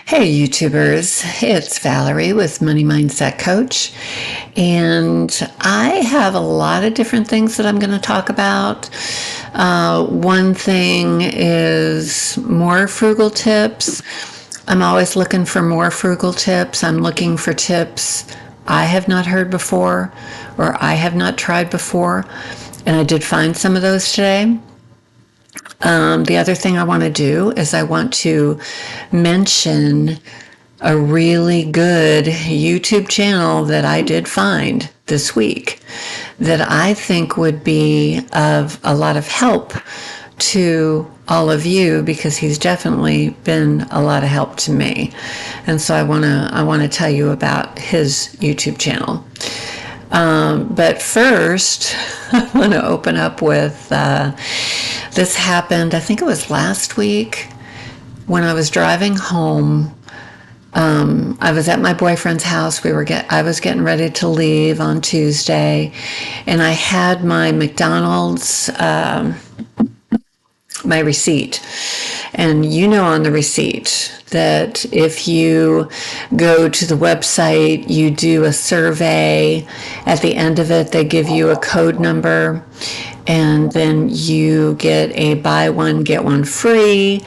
Hey YouTubers, it's Valerie with Money Mindset Coach, and I have a lot of different things that I'm going to talk about. One thing is more frugal tips. I'm always looking for more frugal tips. I'm looking for tips I have not heard before or I have not tried before, and I did find some of those today. The other thing I want to do is I want to mention a really good YouTube channel that I did find this week that I think would be of a lot of help to all of you, because he's definitely been a lot of help to me. And so I want to tell you about his YouTube channel. But first, I want to open up with this happened, I think it was last week, when I was driving home. I was at my boyfriend's house. I was getting ready to leave on Tuesday, and I had my McDonald's, my receipt. And you know on the receipt that if you go to the website, you do a survey. At the end of it, they give you a code number, and then you get a buy one, get one free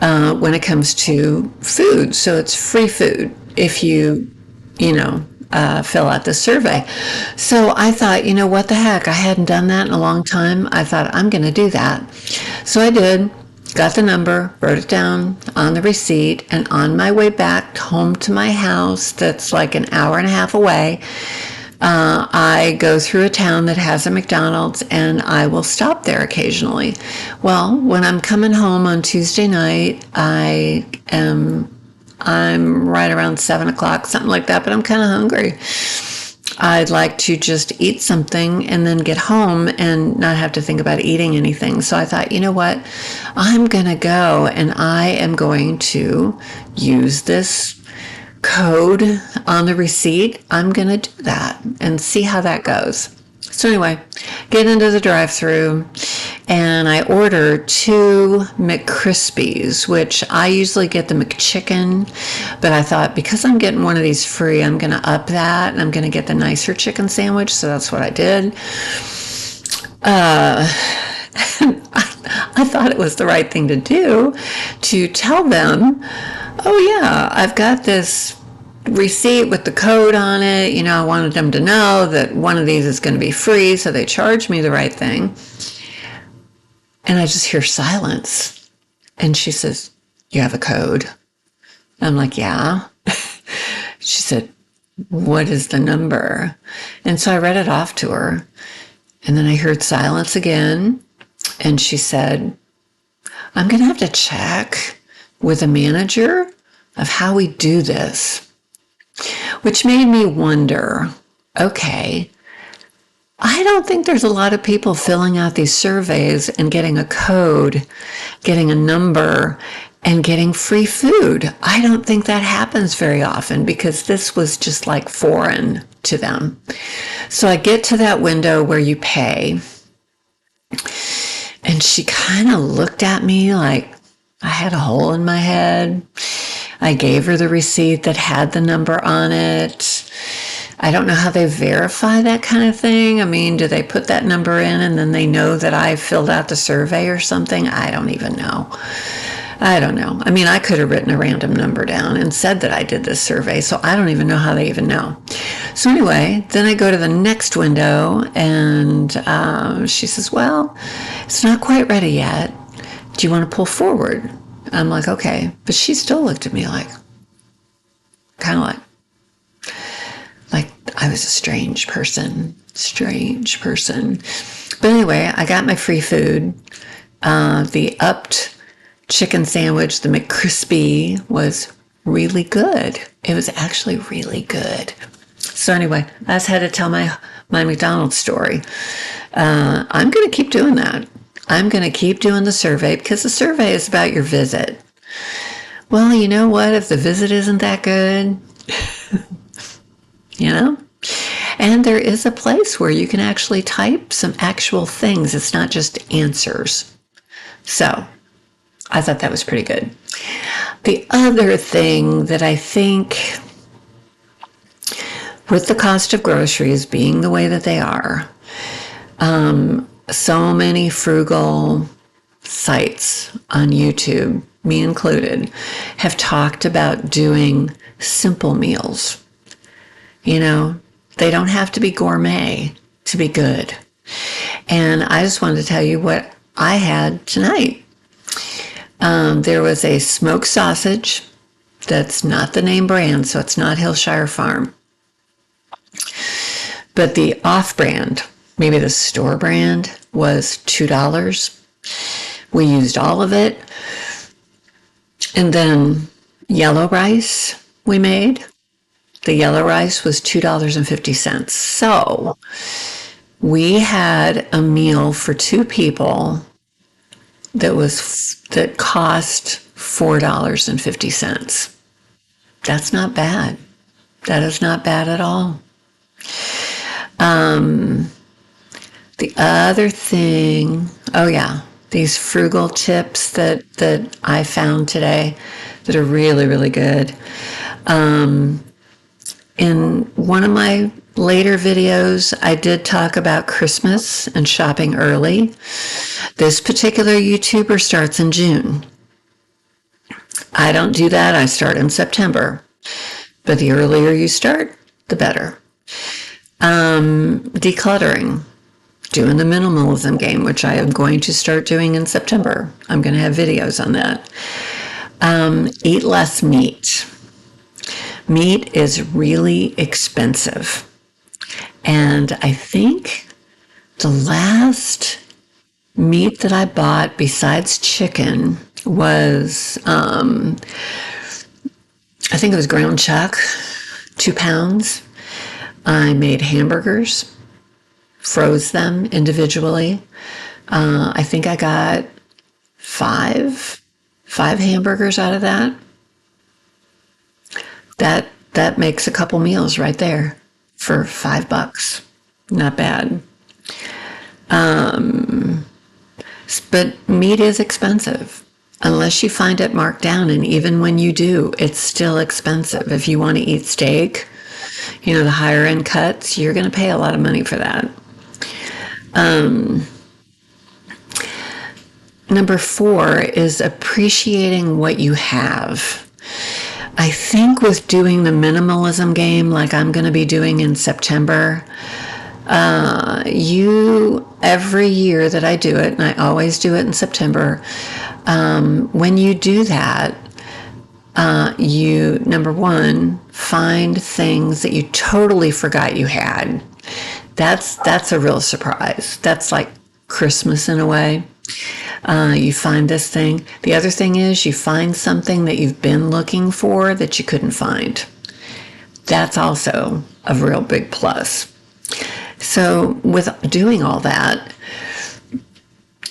when it comes to food. So it's free food if you fill out the survey. So I thought, what the heck? I hadn't done that in a long time. I thought, I'm going to do that. So I did. Got the number, wrote it down on the receipt, and on my way back home to my house that's like an hour and a half away, I go through a town that has a McDonald's, and I will stop there occasionally. Well, when I'm coming home on Tuesday night, I'm right around 7 o'clock, something like that, but I'm kind of hungry. I'd like to just eat something and then get home and not have to think about eating anything. So I thought, you know what? I'm going to go and I am going to use this code on the receipt. I'm going to do that and see how that goes. So anyway, get into the drive-thru, and I order 2 McCrispies, which I usually get the McChicken, but I thought because I'm getting one of these free, I'm going to up that, and I'm going to get the nicer chicken sandwich, so that's what I did. I thought it was the right thing to do to tell them, oh yeah, I've got this receipt with the code on it. I wanted them to know that one of these is going to be free, so they charged me the right thing. And I just hear silence. And she says, you have a code? I'm like, yeah. She said, what is the number? And so I read it off to her. And then I heard silence again. And she said, I'm going to have to check with a manager of how we do this. Which made me wonder, okay, I don't think there's a lot of people filling out these surveys and getting a code, getting a number, and getting free food. I don't think that happens very often, because this was just like foreign to them. So I get to that window where you pay, and she kind of looked at me like I had a hole in my head. I gave her the receipt that had the number on it. I don't know how they verify that kind of thing. I mean, do they put that number in and then they know that I filled out the survey or something? I don't even know. I don't know. I mean, I could have written a random number down and said that I did this survey, so I don't even know how they even know. So anyway, then I go to the next window, and she says, well, it's not quite ready yet. Do you want to pull forward? I'm like, okay. But she still looked at me kind of like I was a strange person. But anyway, I got my free food. The upped chicken sandwich, the McCrispy, was really good. It was actually really good. So anyway, I just had to tell my McDonald's story. I'm going to keep doing that. I'm going to keep doing the survey, because the survey is about your visit. Well, you know what? If the visit isn't that good, And there is a place where you can actually type some actual things. It's not just answers. So I thought that was pretty good. The other thing that I think, with the cost of groceries being the way that they are, so many frugal sites on YouTube, me included, have talked about doing simple meals. You know, they don't have to be gourmet to be good. And I just wanted to tell you what I had tonight. There was a smoked sausage that's not the name brand, so it's not Hillshire Farm. But the off-brand, maybe the store brand, was $2. We used all of it. And then yellow rice we made. The yellow rice was $2.50. So we had a meal for two people that cost $4.50. That's not bad. That is not bad at all. The other thing, oh yeah, these frugal tips that I found today that are really, really good. In one of my later videos, I did talk about Christmas and shopping early. This particular YouTuber starts in June. I don't do that. I start in September. But the earlier you start, the better. Decluttering. Doing the minimalism game, which I am going to start doing in September. I'm going to have videos on that. Eat less meat. Meat is really expensive. And I think the last meat that I bought besides chicken was, I think it was ground chuck, 2 pounds. I made hamburgers, froze them individually. I think I got five hamburgers out of that. That makes a couple meals right there for $5. Not bad. But meat is expensive unless you find it marked down. And even when you do, it's still expensive. If you want to eat steak, you know, the higher end cuts, you're going to pay a lot of money for that. Number 4 is appreciating what you have. I think with doing the minimalism game like I'm going to be doing in September, every year that I do it, and I always do it in September, when you do that, you, number 1, find things that you totally forgot you had. That's a real surprise. That's like Christmas in a way. You find this thing. The other thing is you find something that you've been looking for that you couldn't find. That's also a real big plus. So with doing all that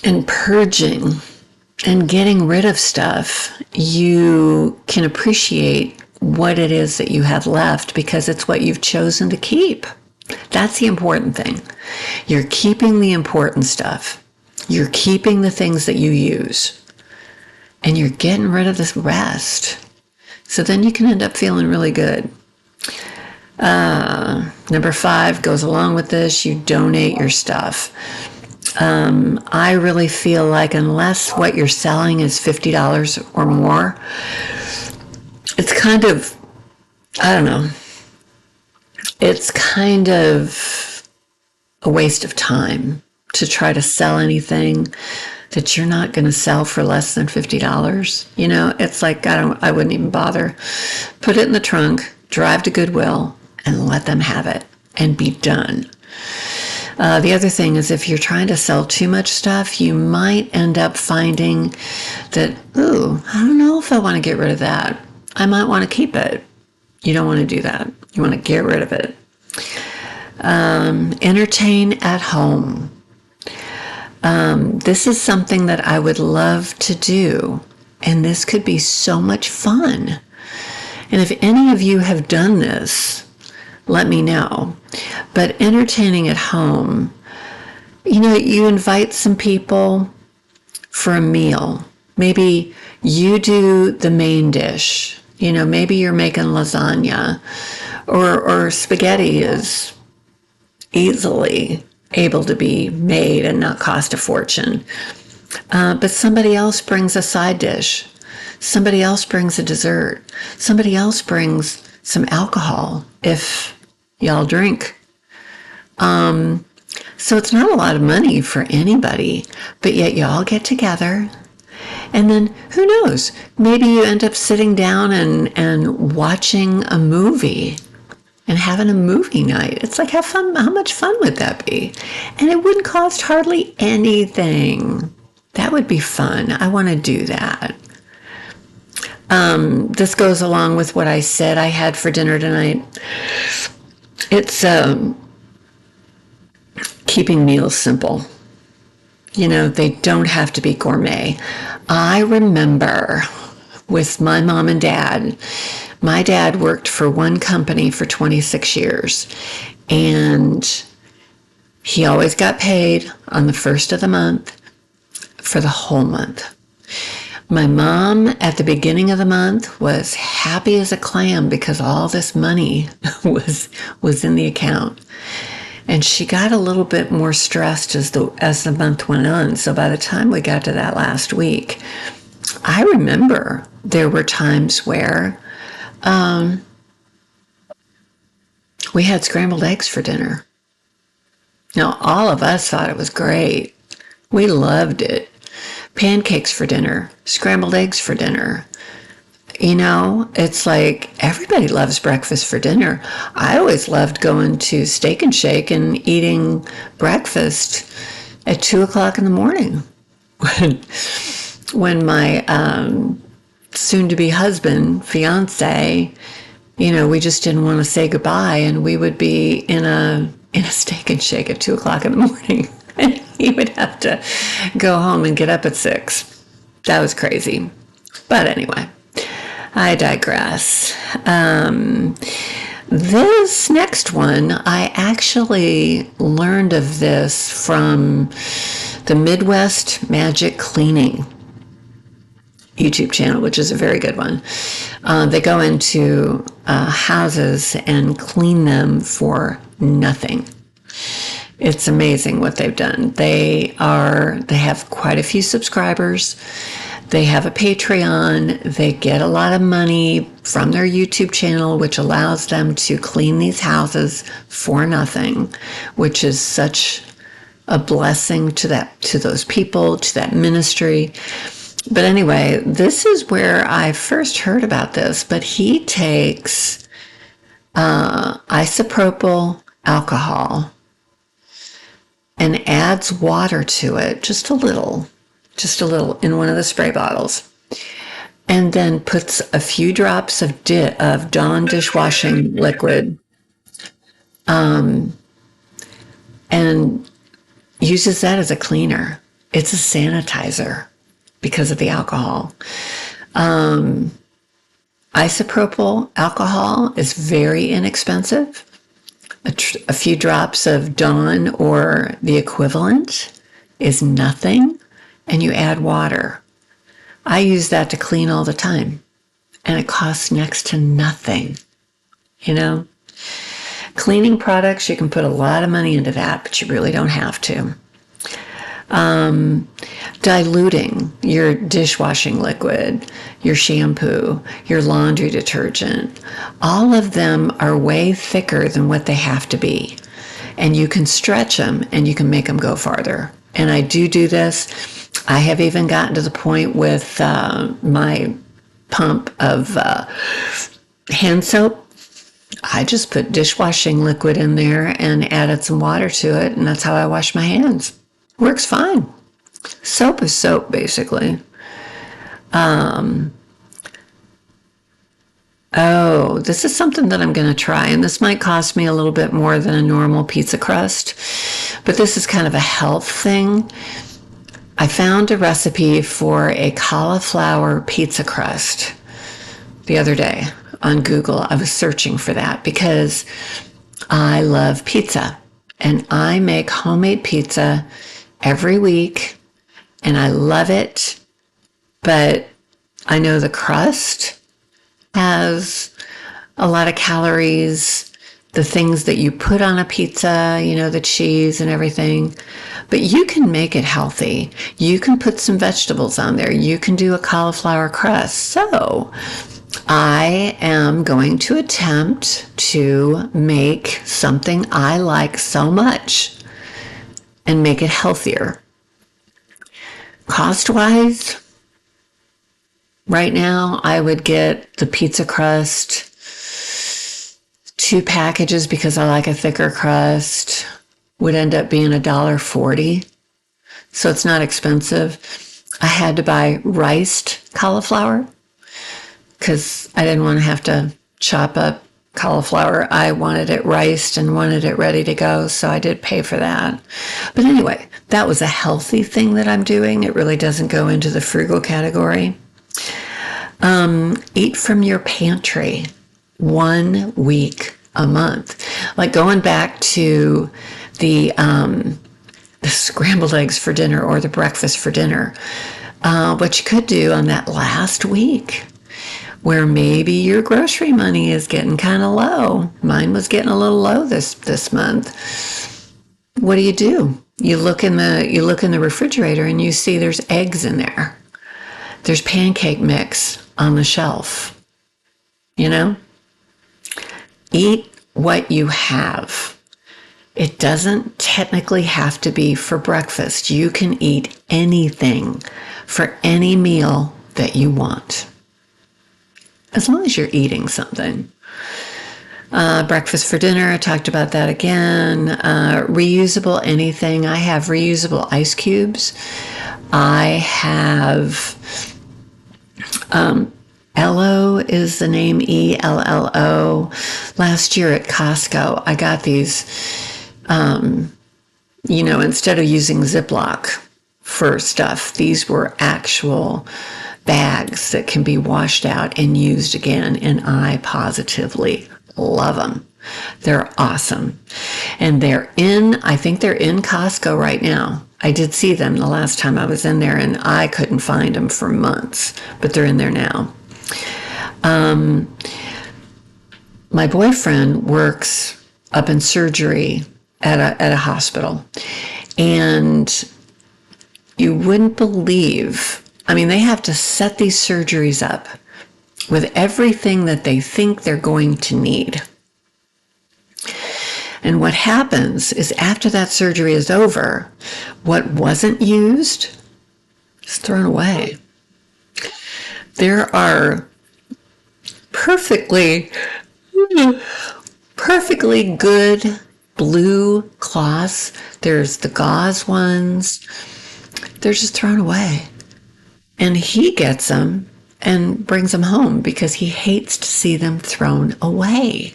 and purging and getting rid of stuff, you can appreciate what it is that you have left because it's what you've chosen to keep. That's the important thing. You're keeping the important stuff. You're keeping the things that you use. And you're getting rid of the rest. So then you can end up feeling really good. Number 5 goes along with this. You donate your stuff. I really feel like unless what you're selling is $50 or more, it's kind of, I don't know, it's kind of a waste of time to try to sell anything that you're not going to sell for less than $50. You know, it's like, I wouldn't even bother. Put it in the trunk, drive to Goodwill, and let them have it and be done. The other thing is if you're trying to sell too much stuff, you might end up finding that, ooh, I don't know if I want to get rid of that. I might want to keep it. You don't want to do that. You want to get rid of it. Entertain at home. This is something that I would love to do, and this could be so much fun. And if any of you have done this, let me know. But entertaining at home, you know, you invite some people for a meal, Maybe you do the main dish. Maybe you're making lasagna, or spaghetti is easily able to be made and not cost a fortune. But somebody else brings a side dish. Somebody else brings a dessert. Somebody else brings some alcohol if y'all drink. So it's not a lot of money for anybody, but yet y'all get together. And then who knows? Maybe you end up sitting down and watching a movie and having a movie night. It's like, how much fun would that be? And it wouldn't cost hardly anything. That would be fun. I want to do that. This goes along with what I said I had for dinner tonight. It's keeping meals simple. They don't have to be gourmet. I remember with my mom and dad, my dad worked for one company for 26 years, and he always got paid on the first of the month for the whole month. My mom at the beginning of the month was happy as a clam because all this money was in the account. And she got a little bit more stressed as the month went on. So by the time we got to that last week, I remember there were times where we had scrambled eggs for dinner. Now, all of us thought it was great. We loved it. Pancakes for dinner, scrambled eggs for dinner. It's like everybody loves breakfast for dinner. I always loved going to Steak and Shake and eating breakfast at 2:00 in the morning. When my soon-to-be husband, fiance, we just didn't want to say goodbye, and we would be in a Steak and Shake at 2:00 in the morning. And he would have to go home and get up at 6. That was crazy. But anyway, I digress. This next one, I actually learned of this from the Midwest Magic Cleaning YouTube channel, which is a very good one. They go into houses and clean them for nothing. It's amazing what they've done. They have quite a few subscribers. They have a Patreon. They get a lot of money from their YouTube channel, which allows them to clean these houses for nothing, which is such a blessing to those people, to that ministry. But anyway, this is where I first heard about this. But he takes isopropyl alcohol and adds water to it, just a little in one of the spray bottles, and then puts a few drops of Dawn dishwashing liquid, and uses that as a cleaner. It's a sanitizer because of the alcohol. Isopropyl alcohol is very inexpensive. A few drops of Dawn or the equivalent is nothing, and you add water. I use that to clean all the time, and it costs next to nothing. Cleaning products, you can put a lot of money into that, but you really don't have to. Diluting your dishwashing liquid, your shampoo, your laundry detergent, all of them are way thicker than what they have to be. And you can stretch them and you can make them go farther. And I do this. I have even gotten to the point with my pump of hand soap. I just put dishwashing liquid in there and added some water to it, and that's how I wash my hands. Works fine. Soap is soap, basically. This is something that I'm going to try, and this might cost me a little bit more than a normal pizza crust, but this is kind of a health thing. I found a recipe for a cauliflower pizza crust the other day on Google. I was searching for that because I love pizza, and I make homemade pizza every week, and I love it. but I know the crust has a lot of calories, the things that you put on a pizza, the cheese and everything. But you can make it healthy. You can put some vegetables on there. You can do a cauliflower crust. So I am going to attempt to make something I like so much and make it healthier. Cost-wise, right now I would get the pizza crust, 2 packages because I like a thicker crust, would end up being $1.40. So it's not expensive. I had to buy riced cauliflower because I didn't want to have to chop up cauliflower. I wanted it riced and wanted it ready to go, so I did pay for that. But anyway, that was a healthy thing that I'm doing. It really doesn't go into the frugal category. Eat from your pantry 1 week a month. Like going back to the scrambled eggs for dinner or the breakfast for dinner. What you could do on that last week where maybe your grocery money is getting kind of low. Mine was getting a little low this month. What do? You look in the refrigerator and you see there's eggs in there. There's pancake mix on the shelf. Eat what you have. It doesn't technically have to be for breakfast. You can eat anything for any meal that you want, as long as you're eating something. Breakfast for dinner, I talked about that again. Reusable anything. I have reusable ice cubes. I have Ello is the name, ELLO. Last year at Costco, I got these, instead of using Ziploc for stuff, these were actual bags that can be washed out and used again, and I positively love them. They're awesome. And I think they're in Costco right now. I did see them the last time I was in there, and I couldn't find them for months, but they're in there now. My boyfriend works up in surgery at a hospital, and you wouldn't believe, they have to set these surgeries up with everything that they think they're going to need. And what happens is after that surgery is over, what wasn't used is thrown away. There are perfectly good blue cloths. There's the gauze ones. They're just thrown away. And he gets them and brings them home because he hates to see them thrown away.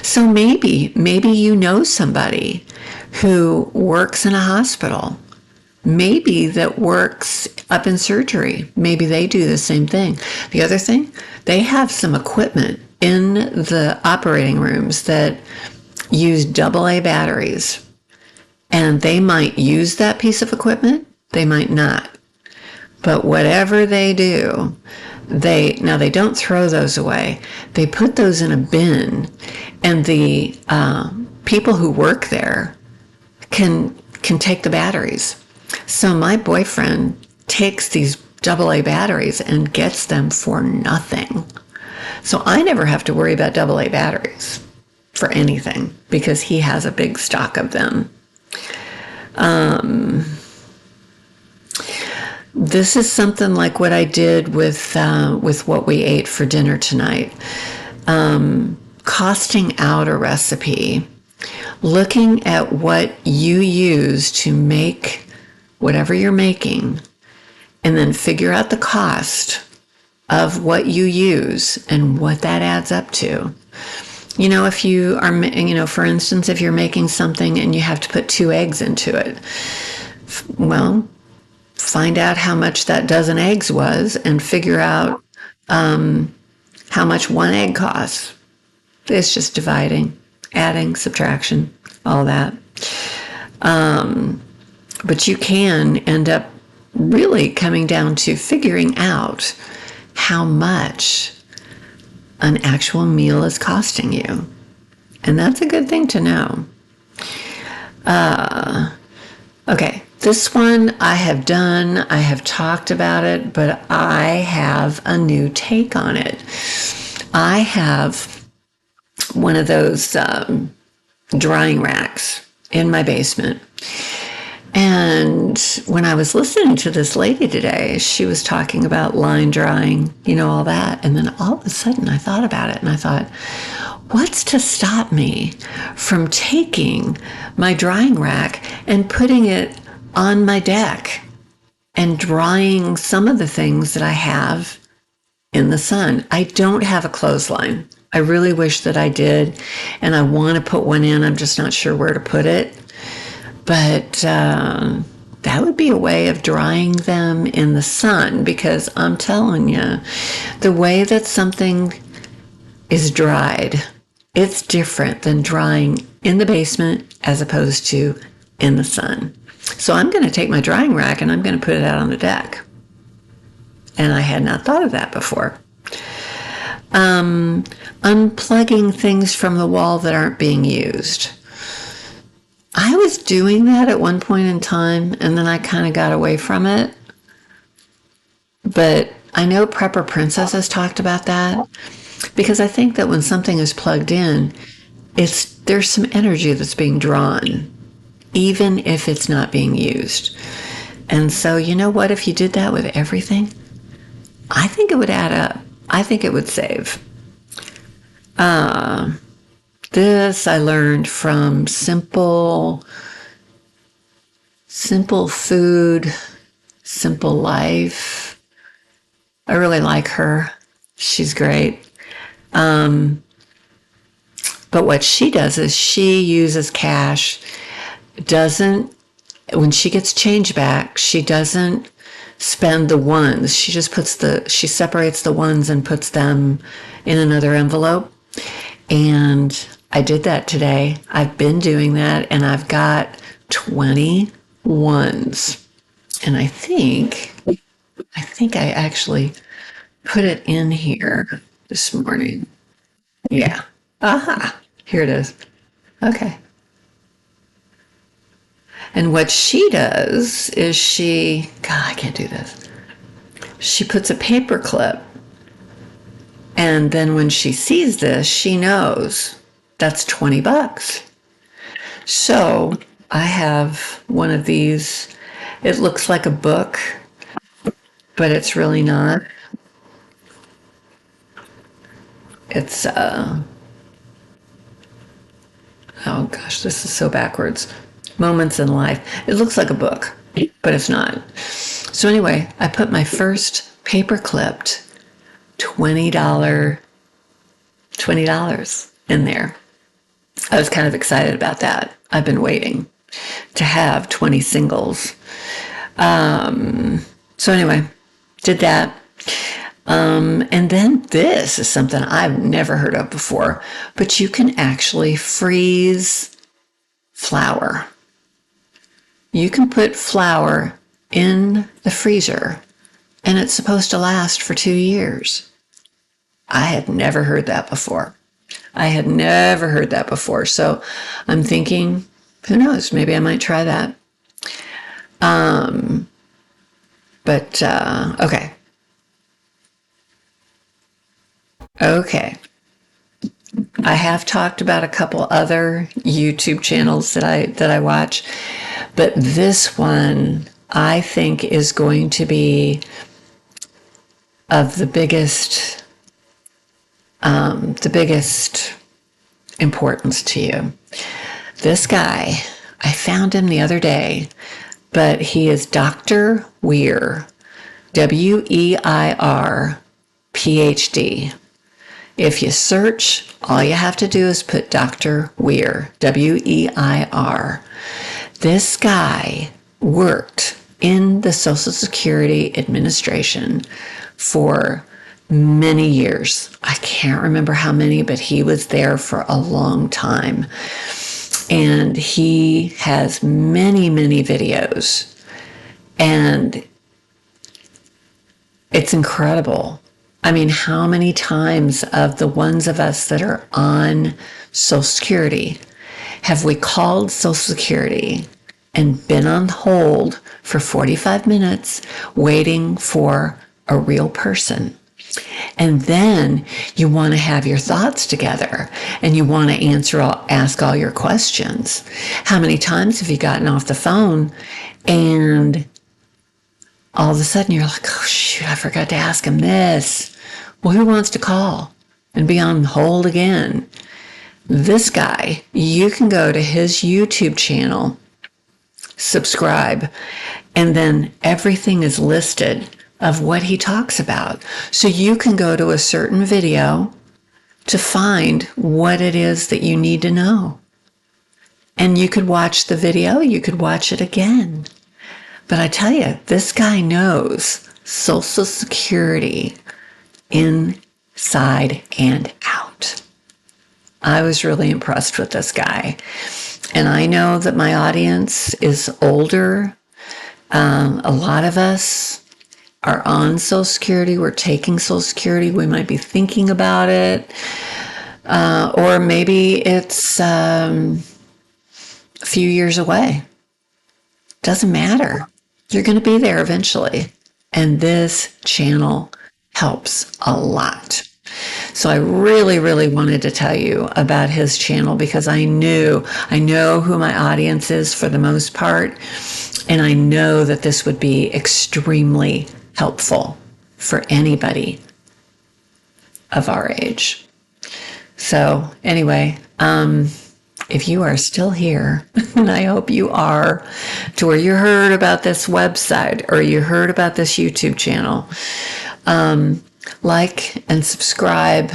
So maybe you know somebody who works in a hospital, maybe that works up in surgery. Maybe they do the same thing. The other thing, they have some equipment in the operating rooms that use AA batteries, and they might use that piece of equipment, they might not. But whatever they do, they don't throw those away. They put those in a bin, and the people who work there can take the batteries. So my boyfriend takes these AA batteries and gets them for nothing. So I never have to worry about AA batteries for anything because he has a big stock of them. This is something like what I did with what we ate for dinner tonight. Costing out a recipe, looking at what you use to make whatever you're making, and then figure out the cost of what you use and what that adds up to. If you are, for instance, if you're making something and you have to put 2 eggs into it, well, find out how much that dozen eggs was and figure out how much 1 egg costs. It's just dividing, adding, subtraction, all that. But you can end up really coming down to figuring out how much an actual meal is costing you. And that's a good thing to know. Okay, this one I have done, I have talked about it, but I have a new take on it. I have one of those drying racks in my basement. And when I was listening to this lady today, she was talking about line drying, all that. And then all of a sudden I thought about it and I thought, what's to stop me from taking my drying rack and putting it on my deck and drying some of the things that I have in the sun? I don't have a clothesline. I really wish that I did, and I want to put one in. I'm just not sure where to put it. But that would be a way of drying them in the sun, because I'm telling you, the way that something is dried, it's different than drying in the basement as opposed to in the sun. So I'm going to take my drying rack and I'm going to put it out on the deck. And I had not thought of that before. Unplugging things from the wall that aren't being used. I was doing that at one point in time, and then I kind of got away from it. But I know Prepper Princess has talked about that, because I think that when something is plugged in, there's some energy that's being drawn, even if it's not being used. And so, you know what? If you did that with everything, I think it would add up. I think it would save. This I learned from Simple Food, Simple Life. I really like her. She's great. But what she does is she uses cash. When she gets change back, she doesn't spend the ones. She just she separates the ones and puts them in another envelope. And I did that today. I've been doing that, and I've got 20 ones. And I think I actually put it in here this morning. Yeah. Aha. Here it is. Okay. And what she does is God, I can't do this. She puts a paper clip, and then when she sees this, she knows that's $20. So I have one of these. It looks like a book, but it's really not. It's, oh gosh, this is so backwards. Moments in Life. It looks like a book, but it's not. So anyway, I put my first paper clipped $20 in there. I was kind of excited about that. I've been waiting to have 20 singles. So anyway, did that. And then this is something I've never heard of before, but you can actually freeze flour. You can put flour in the freezer, and it's supposed to last for 2 years. I had never heard that before. So I'm thinking, who knows, maybe I might try that. Okay. Okay. I have talked about a couple other YouTube channels that I watch, but this one I think is going to be of the biggest importance to you. This guy, I found him the other day, but he is Dr. Weir, Weir, PhD. If you search, all you have to do is put Dr. Weir, Weir. This guy worked in the Social Security Administration for many years. I can't remember how many, but he was there for a long time. And he has many, many videos. And It's incredible. I mean, how many times of the ones of us that are on Social Security have we called Social Security and been on hold for 45 minutes waiting for a real person? And then you want to have your thoughts together and you want to ask all your questions. How many times have you gotten off the phone and all of a sudden you're like, oh, shoot, I forgot to ask him this. Well, who wants to call and be on hold again? This guy, you can go to his YouTube channel, subscribe, and then everything is listed of what he talks about. So you can go to a certain video to find what it is that you need to know. And you could watch the video, you could watch it again. But I tell you, this guy knows Social Security inside and out. I was really impressed with this guy. And I know that my audience is older. A lot of us are on Social Security. We're taking Social Security. We might be thinking about it. Or maybe it's a few years away. Doesn't matter. You're going to be there eventually. And this channel helps a lot. So I really, really wanted to tell you about his channel because I know who my audience is for the most part. And I know that this would be extremely helpful for anybody of our age. So anyway, if you are still here, and I hope you are, to where you heard about this website or you heard about this YouTube channel, like and subscribe,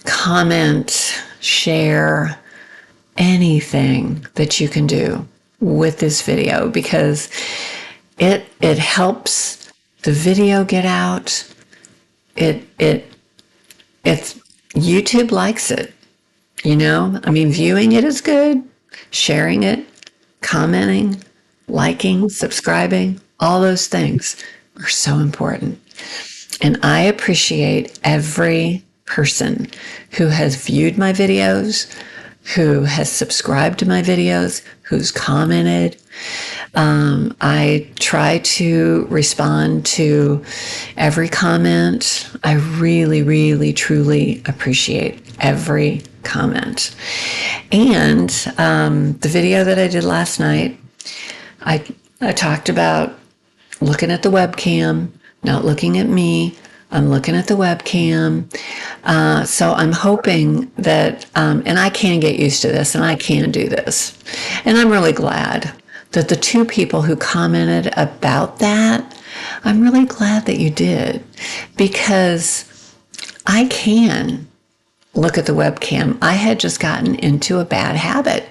comment, share, anything that you can do with this video because it helps the video get out. It's YouTube likes it. You know, I mean, viewing it is good, sharing it, commenting, liking, subscribing, all those things are so important. And I appreciate every person who has viewed my videos, who has subscribed to my videos, who's commented. I try to respond to every comment. I really, really, truly appreciate every comment. And the video that I did last night, I talked about looking at the webcam, not looking at me. I'm looking at the webcam. So I'm hoping that, and I can get used to this and I can do this. And I'm really glad that the two people who commented about that, I'm really glad that you did because I can look at the webcam. I had just gotten into a bad habit.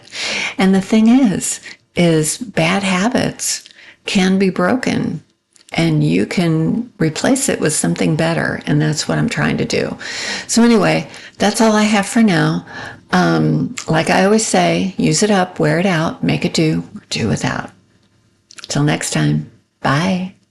And the thing is bad habits can be broken and you can replace it with something better. And that's what I'm trying to do. So anyway, that's all I have for now. Like I always say, use it up, wear it out, make it do without. Till next time. Bye.